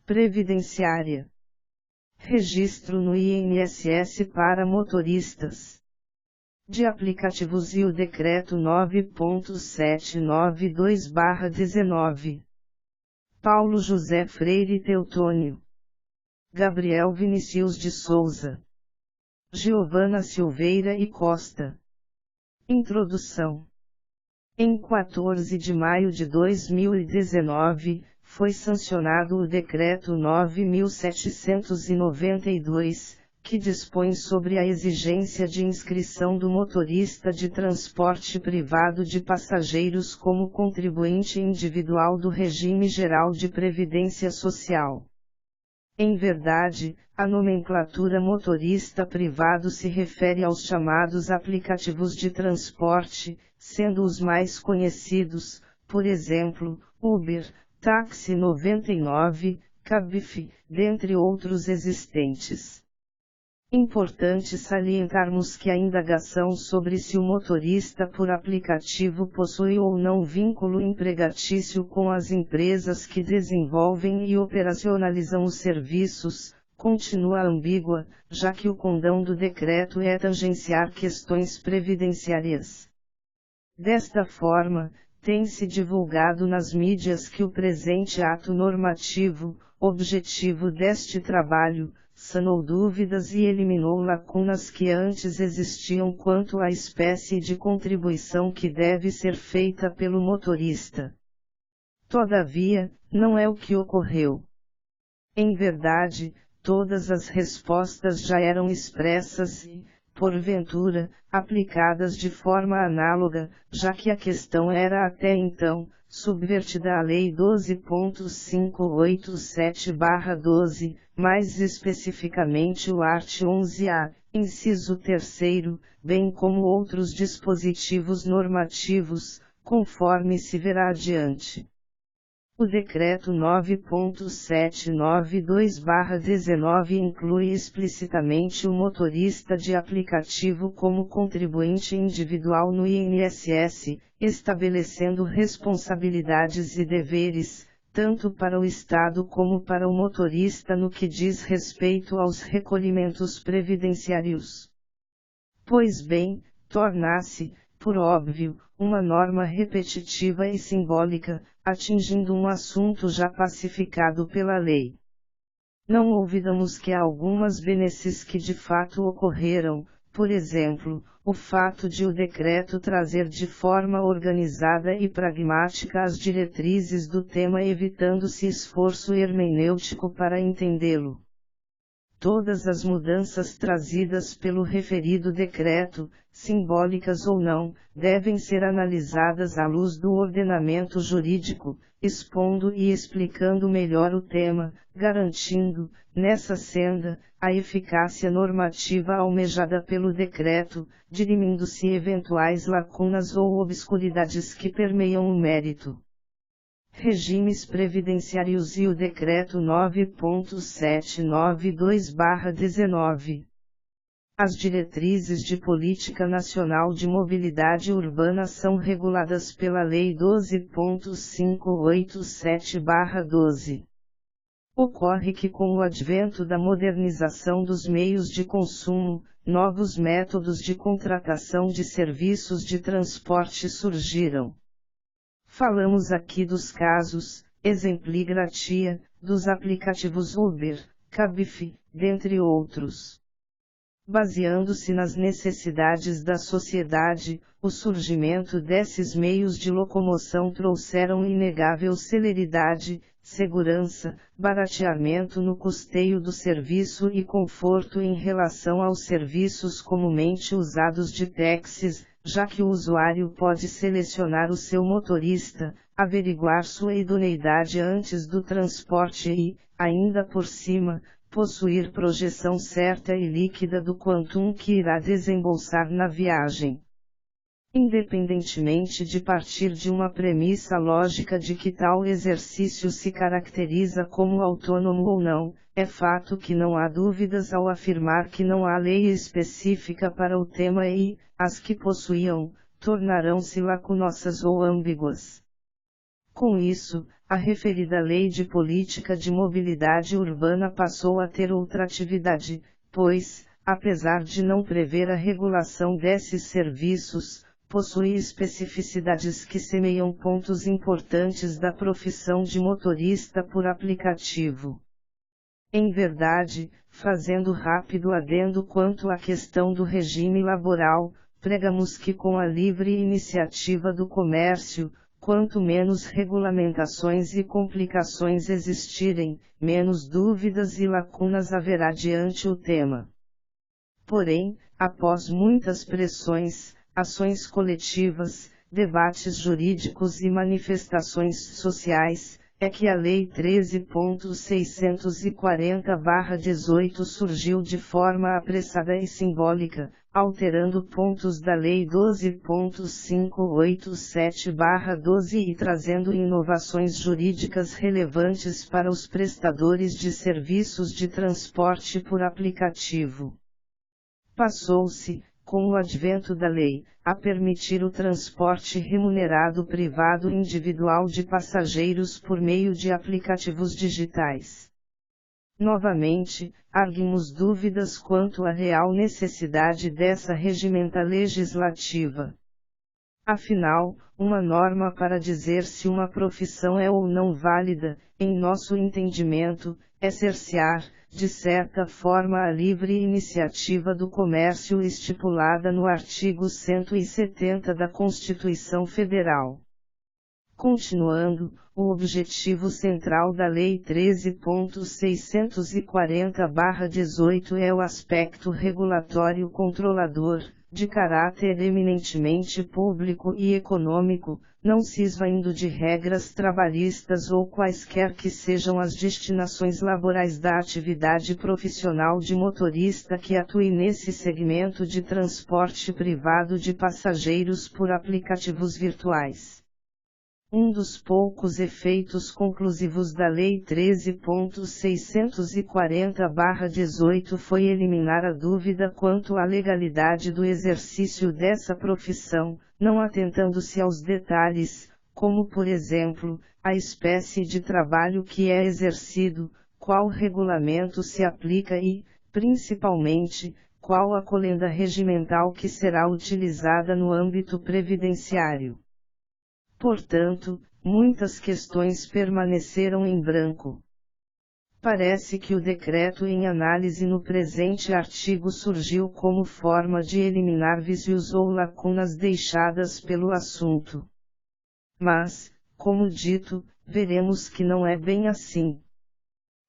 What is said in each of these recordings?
Previdenciária. Registro no INSS para motoristas de aplicativos e o Decreto 9.792/19. Paulo José Freire Teutônio. Gabriel Vinicius de Souza. Giovana Silveira e Costa. Introdução. Em 14 de maio de 2019, foi sancionado o Decreto 9.792, que dispõe sobre a exigência de inscrição do motorista de transporte privado de passageiros como contribuinte individual do Regime Geral de Previdência Social. Em verdade, a nomenclatura motorista privado se refere aos chamados aplicativos de transporte, sendo os mais conhecidos, por exemplo, Uber, Táxi 99, Cabify, dentre outros existentes. Importante salientarmos que a indagação sobre se o motorista por aplicativo possui ou não vínculo empregatício com as empresas que desenvolvem e operacionalizam os serviços, continua ambígua, já que o condão do decreto é tangenciar questões previdenciárias. Desta forma, tem-se divulgado nas mídias que o presente ato normativo, objetivo deste trabalho, sanou dúvidas e eliminou lacunas que antes existiam quanto à espécie de contribuição que deve ser feita pelo motorista. Todavia, não é o que ocorreu. Em verdade, todas as respostas já eram expressas e, porventura, aplicadas de forma análoga, já que a questão era até então subvertida à Lei 12.587/12, mais especificamente o art. 11A, inciso 3º, bem como outros dispositivos normativos, conforme se verá adiante. O Decreto 9.792/19 inclui explicitamente o motorista de aplicativo como contribuinte individual no INSS, estabelecendo responsabilidades e deveres, tanto para o Estado como para o motorista no que diz respeito aos recolhimentos previdenciários. Pois bem, torna-se, por óbvio, uma norma repetitiva e simbólica, atingindo um assunto já pacificado pela lei. Não olvidamos que há algumas benesses que de fato ocorreram, por exemplo, o fato de o decreto trazer de forma organizada e pragmática as diretrizes do tema, evitando-se esforço hermenêutico para entendê-lo. Todas as mudanças trazidas pelo referido decreto, simbólicas ou não, devem ser analisadas à luz do ordenamento jurídico, expondo e explicando melhor o tema, garantindo, nessa senda, a eficácia normativa almejada pelo decreto, dirimindo-se eventuais lacunas ou obscuridades que permeiam o mérito. Regimes previdenciários e o Decreto 9.792/19. As diretrizes de Política Nacional de Mobilidade Urbana são reguladas pela Lei 12.587/12. Ocorre que com o advento da modernização dos meios de consumo, novos métodos de contratação de serviços de transporte surgiram. Falamos aqui dos casos, exempli gratia, dos aplicativos Uber, Cabify, dentre outros. Baseando-se nas necessidades da sociedade, o surgimento desses meios de locomoção trouxeram inegável celeridade, segurança, barateamento no custeio do serviço e conforto em relação aos serviços comumente usados de táxis, já que o usuário pode selecionar o seu motorista, averiguar sua idoneidade antes do transporte e, ainda por cima, possuir projeção certa e líquida do quantum que irá desembolsar na viagem. Independentemente de partir de uma premissa lógica de que tal exercício se caracteriza como autônomo ou não, é fato que não há dúvidas ao afirmar que não há lei específica para o tema e, as que possuíam, tornarão-se lacunosas ou ambíguas. Com isso, a referida Lei de Política de Mobilidade Urbana passou a ter outra atividade, pois, apesar de não prever a regulação desses serviços, possui especificidades que semeiam pontos importantes da profissão de motorista por aplicativo. Em verdade, fazendo rápido adendo quanto à questão do regime laboral, pregamos que com a livre iniciativa do comércio, quanto menos regulamentações e complicações existirem, menos dúvidas e lacunas haverá diante o tema. Porém, após muitas pressões, ações coletivas, debates jurídicos e manifestações sociais, é que a Lei 13.640/18 surgiu de forma apressada e simbólica, alterando pontos da Lei 12.587/12 e trazendo inovações jurídicas relevantes para os prestadores de serviços de transporte por aplicativo. Passou-se, com o advento da lei, a permitir o transporte remunerado privado individual de passageiros por meio de aplicativos digitais. Novamente, arguimos dúvidas quanto à real necessidade dessa regimenta legislativa. Afinal, uma norma para dizer se uma profissão é ou não válida, em nosso entendimento, é cercear, de certa forma, a livre iniciativa do comércio estipulada no artigo 170 da Constituição Federal. Continuando, o objetivo central da Lei 13.640/18 é o aspecto regulatório controlador, de caráter eminentemente público e econômico, não se esvaindo de regras trabalhistas ou quaisquer que sejam as destinações laborais da atividade profissional de motorista que atue nesse segmento de transporte privado de passageiros por aplicativos virtuais. Um dos poucos efeitos conclusivos da Lei 13.640/18 foi eliminar a dúvida quanto à legalidade do exercício dessa profissão, não atentando-se aos detalhes, como por exemplo, a espécie de trabalho que é exercido, qual regulamento se aplica e, principalmente, qual a colenda regimental que será utilizada no âmbito previdenciário. Portanto, muitas questões permaneceram em branco. Parece que o decreto em análise no presente artigo surgiu como forma de eliminar vícios ou lacunas deixadas pelo assunto. Mas, como dito, veremos que não é bem assim.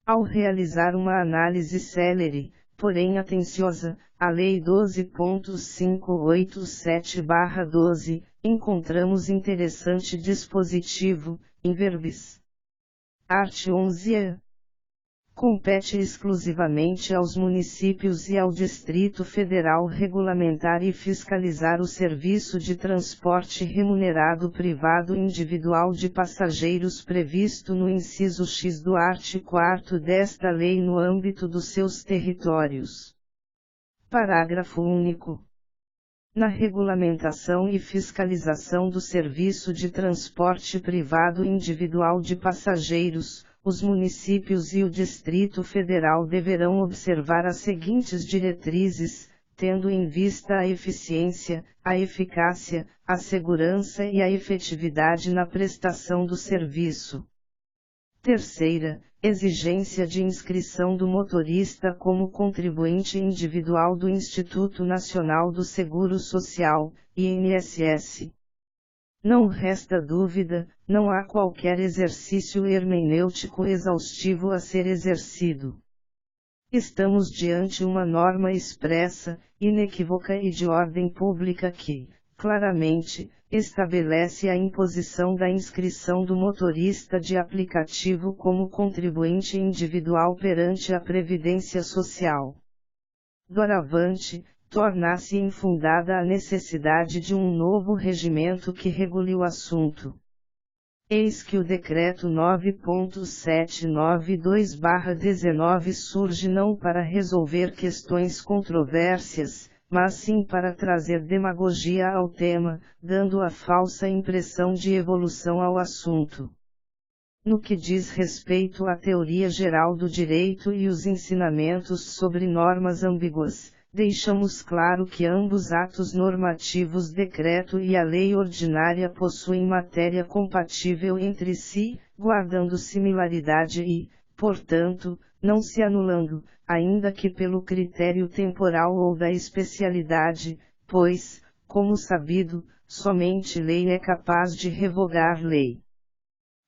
Ao realizar uma análise célere, porém atenciosa, a Lei 12.587/12, encontramos interessante dispositivo, in verbis. Art. 11a. Compete exclusivamente aos municípios e ao Distrito Federal regulamentar e fiscalizar o serviço de transporte remunerado privado individual de passageiros previsto no inciso X do art. 4º desta lei no âmbito dos seus territórios. Parágrafo único. Na regulamentação e fiscalização do serviço de transporte privado individual de passageiros, os municípios e o Distrito Federal deverão observar as seguintes diretrizes, tendo em vista a eficiência, a eficácia, a segurança e a efetividade na prestação do serviço. Terceira, exigência de inscrição do motorista como contribuinte individual do Instituto Nacional do Seguro Social, INSS. Não resta dúvida, não há qualquer exercício hermenêutico exaustivo a ser exercido. Estamos diante uma norma expressa, inequívoca e de ordem pública que, claramente, estabelece a imposição da inscrição do motorista de aplicativo como contribuinte individual perante a Previdência Social. Doravante, torna-se infundada a necessidade de um novo regimento que regule o assunto. Eis que o Decreto 9.792/19 surge não para resolver questões controvérsias, mas sim para trazer demagogia ao tema, dando a falsa impressão de evolução ao assunto. No que diz respeito à teoria geral do direito e os ensinamentos sobre normas ambíguas, deixamos claro que ambos atos normativos, decreto e a lei ordinária, possuem matéria compatível entre si, guardando similaridade e, portanto, não se anulando, ainda que pelo critério temporal ou da especialidade, pois, como sabido, somente lei é capaz de revogar lei.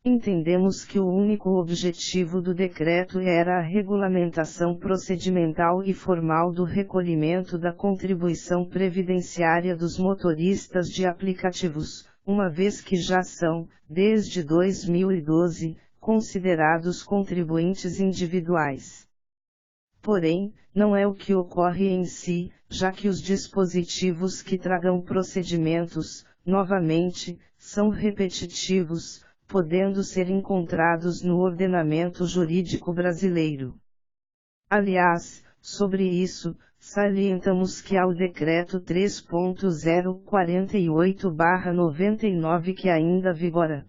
Entendemos que o único objetivo do decreto era a regulamentação procedimental e formal do recolhimento da contribuição previdenciária dos motoristas de aplicativos, uma vez que já são, desde 2012, considerados contribuintes individuais. Porém, não é o que ocorre em si, já que os dispositivos que tragam procedimentos, novamente, são repetitivos, podendo ser encontrados no ordenamento jurídico brasileiro. Aliás, sobre isso, salientamos que há o Decreto 3.048/99 que ainda vigora.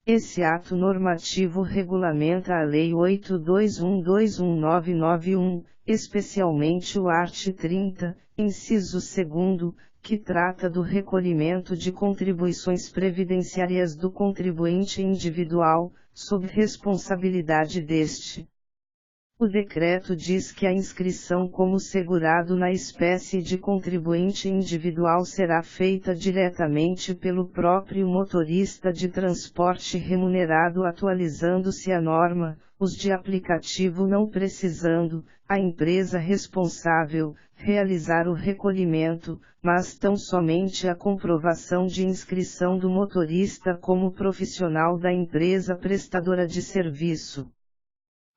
Esse ato normativo regulamenta a Lei 8.2121991, especialmente o art. 30, inciso 2º, que trata do recolhimento de contribuições previdenciárias do contribuinte individual, sob responsabilidade deste. O decreto diz que a inscrição como segurado na espécie de contribuinte individual será feita diretamente pelo próprio motorista de transporte remunerado, atualizando-se a norma, os de aplicativo não precisando, a empresa responsável, realizar o recolhimento, mas tão somente a comprovação de inscrição do motorista como profissional da empresa prestadora de serviço.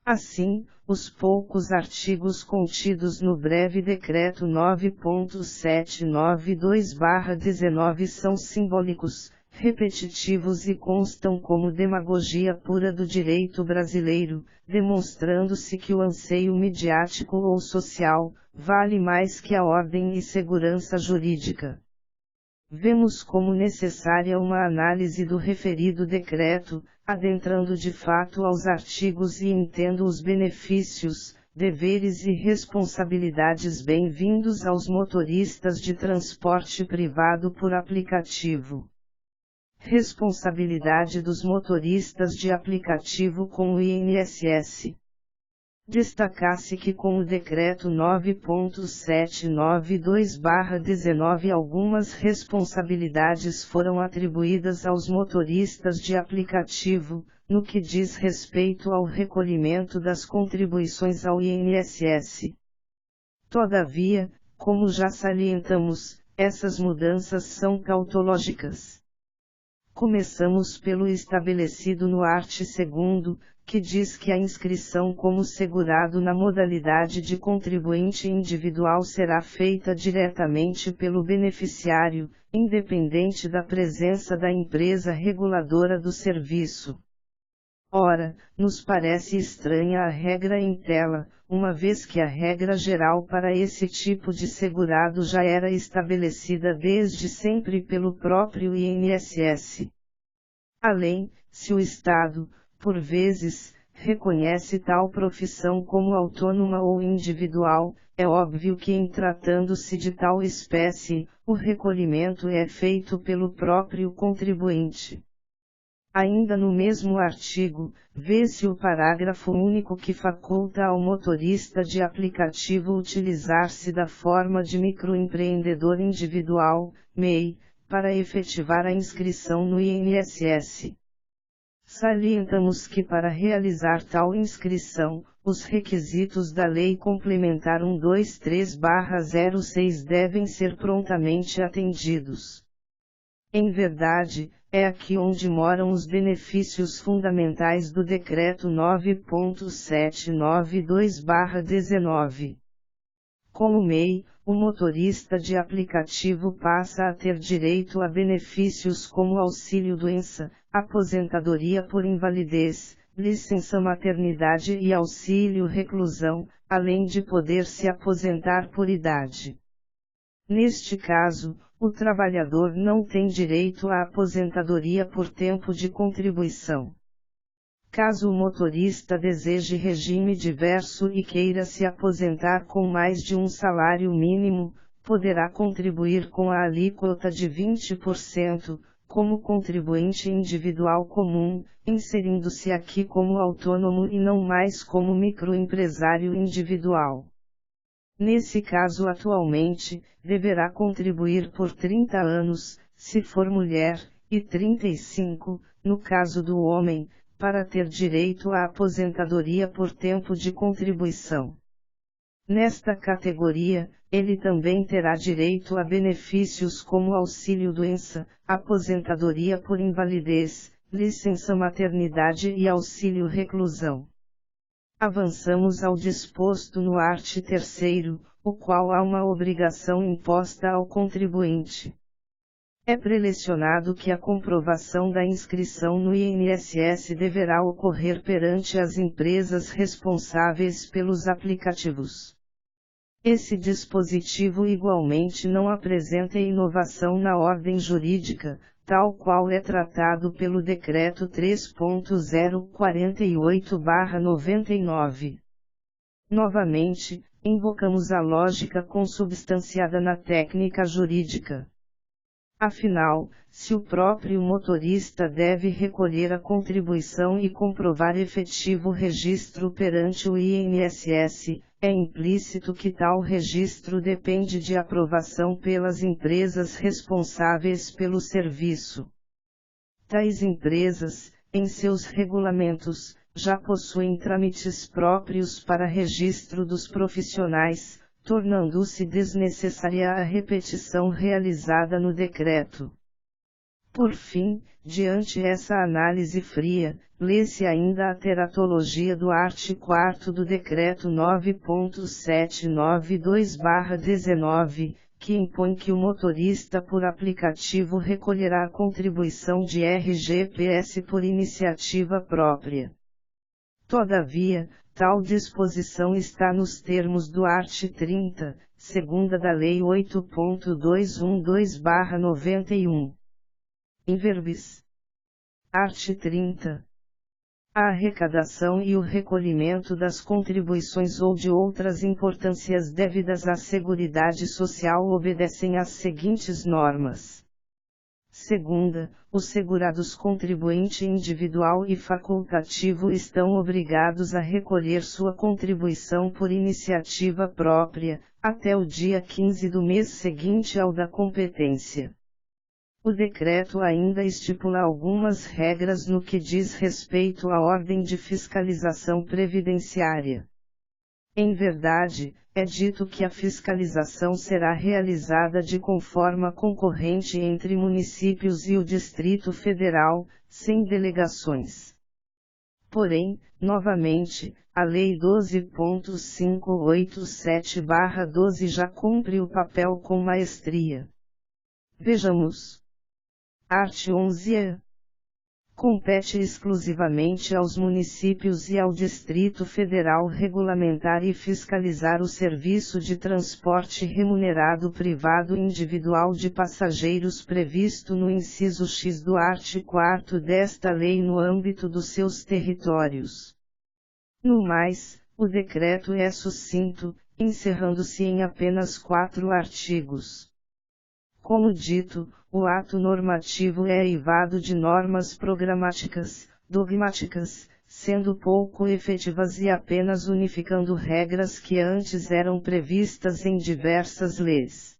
Assim, os poucos artigos contidos no breve Decreto 9.792/19 são simbólicos, repetitivos e constam como demagogia pura do direito brasileiro, demonstrando-se que o anseio midiático ou social vale mais que a ordem e segurança jurídica. Vemos como necessária uma análise do referido decreto, adentrando de fato aos artigos e entendo os benefícios, deveres e responsabilidades bem-vindos aos motoristas de transporte privado por aplicativo. Responsabilidade dos motoristas de aplicativo com o INSS. Destaca-se que com o Decreto 9.792/19 algumas responsabilidades foram atribuídas aos motoristas de aplicativo, no que diz respeito ao recolhimento das contribuições ao INSS. Todavia, como já salientamos, essas mudanças são cautológicas. Começamos pelo estabelecido no art. 2º, que diz que a inscrição como segurado na modalidade de contribuinte individual será feita diretamente pelo beneficiário, independente da presença da empresa reguladora do serviço. Ora, nos parece estranha a regra em tela, uma vez que a regra geral para esse tipo de segurado já era estabelecida desde sempre pelo próprio INSS. Além, se o Estado, por vezes, reconhece tal profissão como autônoma ou individual, é óbvio que em tratando-se de tal espécie, o recolhimento é feito pelo próprio contribuinte. Ainda no mesmo artigo, vê-se o parágrafo único que faculta ao motorista de aplicativo utilizar-se da forma de microempreendedor individual, MEI, para efetivar a inscrição no INSS. Salientamos que para realizar tal inscrição, os requisitos da Lei Complementar 123/06 devem ser prontamente atendidos. Em verdade, é aqui onde moram os benefícios fundamentais do Decreto 9.792/19. Como MEI, o motorista de aplicativo passa a ter direito a benefícios como auxílio-doença, aposentadoria por invalidez, licença-maternidade e auxílio-reclusão, além de poder se aposentar por idade. Neste caso, o trabalhador não tem direito à aposentadoria por tempo de contribuição. Caso o motorista deseje regime diverso e queira se aposentar com mais de um salário mínimo, poderá contribuir com a alíquota de 20%, como contribuinte individual comum, inserindo-se aqui como autônomo e não mais como microempresário individual. Nesse caso atualmente, deverá contribuir por 30 anos, se for mulher, e 35, no caso do homem, para ter direito à aposentadoria por tempo de contribuição. Nesta categoria, ele também terá direito a benefícios como auxílio-doença, aposentadoria por invalidez, licença-maternidade e auxílio-reclusão. Avançamos ao disposto no art. 3º, o qual há uma obrigação imposta ao contribuinte. É prelecionado que a comprovação da inscrição no INSS deverá ocorrer perante as empresas responsáveis pelos aplicativos. Esse dispositivo igualmente não apresenta inovação na ordem jurídica, tal qual é tratado pelo Decreto 3.048/99. Novamente, invocamos a lógica consubstanciada na técnica jurídica. Afinal, se o próprio motorista deve recolher a contribuição e comprovar efetivo registro perante o INSS, é implícito que tal registro depende de aprovação pelas empresas responsáveis pelo serviço. Tais empresas, em seus regulamentos, já possuem trâmites próprios para registro dos profissionais, tornando-se desnecessária a repetição realizada no decreto. Por fim, diante essa análise fria, lê-se ainda a teratologia do art. 4º do Decreto 9.792/19, que impõe que o motorista por aplicativo recolherá a contribuição de RGPS por iniciativa própria. Todavia, tal disposição está nos termos do art. 30, segunda da Lei 8.212/91. In verbis. Art. 30. A arrecadação e o recolhimento das contribuições ou de outras importâncias devidas à Seguridade Social obedecem às seguintes normas. Segunda, os segurados contribuinte individual e facultativo estão obrigados a recolher sua contribuição por iniciativa própria, até o dia 15 do mês seguinte ao da competência. O decreto ainda estipula algumas regras no que diz respeito à ordem de fiscalização previdenciária. Em verdade, é dito que a fiscalização será realizada de conforma concorrente entre municípios e o Distrito Federal, sem delegações. Porém, novamente, a Lei 12.587/12 já cumpre o papel com maestria. Vejamos. Art. 11. Compete exclusivamente aos municípios e ao Distrito Federal regulamentar e fiscalizar o serviço de transporte remunerado privado individual de passageiros previsto no inciso X do art. 4º desta lei no âmbito dos seus territórios. No mais, o decreto é sucinto, encerrando-se em apenas 4 artigos. Como dito, o ato normativo é eivado de normas programáticas, dogmáticas, sendo pouco efetivas e apenas unificando regras que antes eram previstas em diversas leis.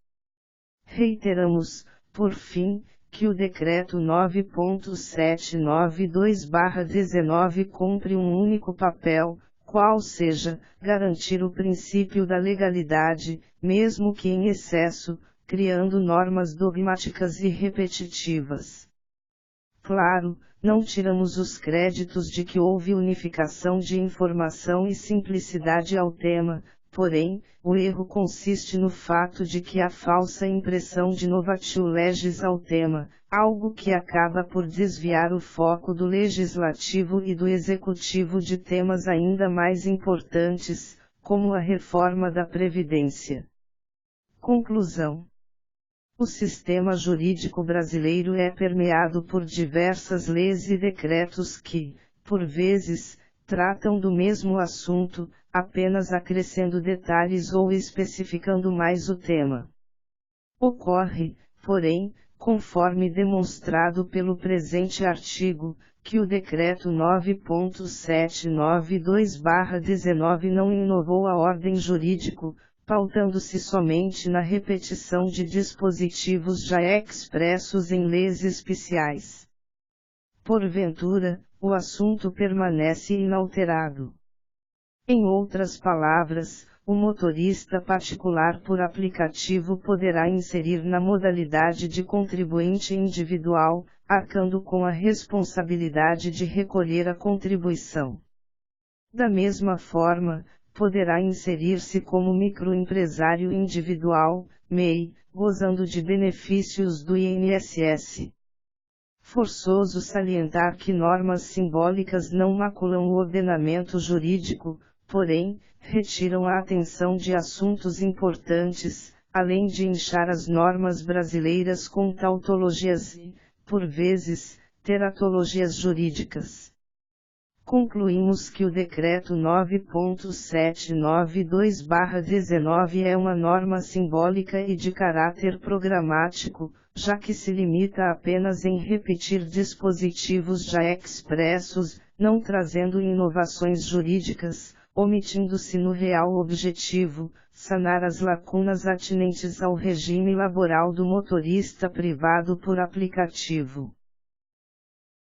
Reiteramos, por fim, que o Decreto 9.792/19 cumpre um único papel, qual seja, garantir o princípio da legalidade, mesmo que em excesso, criando normas dogmáticas e repetitivas. Claro, não tiramos os créditos de que houve unificação de informação e simplicidade ao tema, porém, o erro consiste no fato de que há falsa impressão de novatio legis ao tema, algo que acaba por desviar o foco do legislativo e do executivo de temas ainda mais importantes, como a reforma da Previdência. Conclusão. O sistema jurídico brasileiro é permeado por diversas leis e decretos que, por vezes, tratam do mesmo assunto, apenas acrescendo detalhes ou especificando mais o tema. Ocorre, porém, conforme demonstrado pelo presente artigo, que o Decreto 9.792/19 não inovou a ordem jurídico, pautando-se somente na repetição de dispositivos já expressos em leis especiais. Porventura, o assunto permanece inalterado. Em outras palavras, o motorista particular por aplicativo poderá inserir na modalidade de contribuinte individual, arcando com a responsabilidade de recolher a contribuição. Da mesma forma, poderá inserir-se como microempresário individual, MEI, gozando de benefícios do INSS. Forçoso salientar que normas simbólicas não maculam o ordenamento jurídico, porém, retiram a atenção de assuntos importantes, além de inchar as normas brasileiras com tautologias e, por vezes, teratologias jurídicas. Concluímos que o Decreto 9.792/19 é uma norma simbólica e de caráter programático, já que se limita apenas em repetir dispositivos já expressos, não trazendo inovações jurídicas, omitindo-se no real objetivo, sanar as lacunas atinentes ao regime laboral do motorista privado por aplicativo.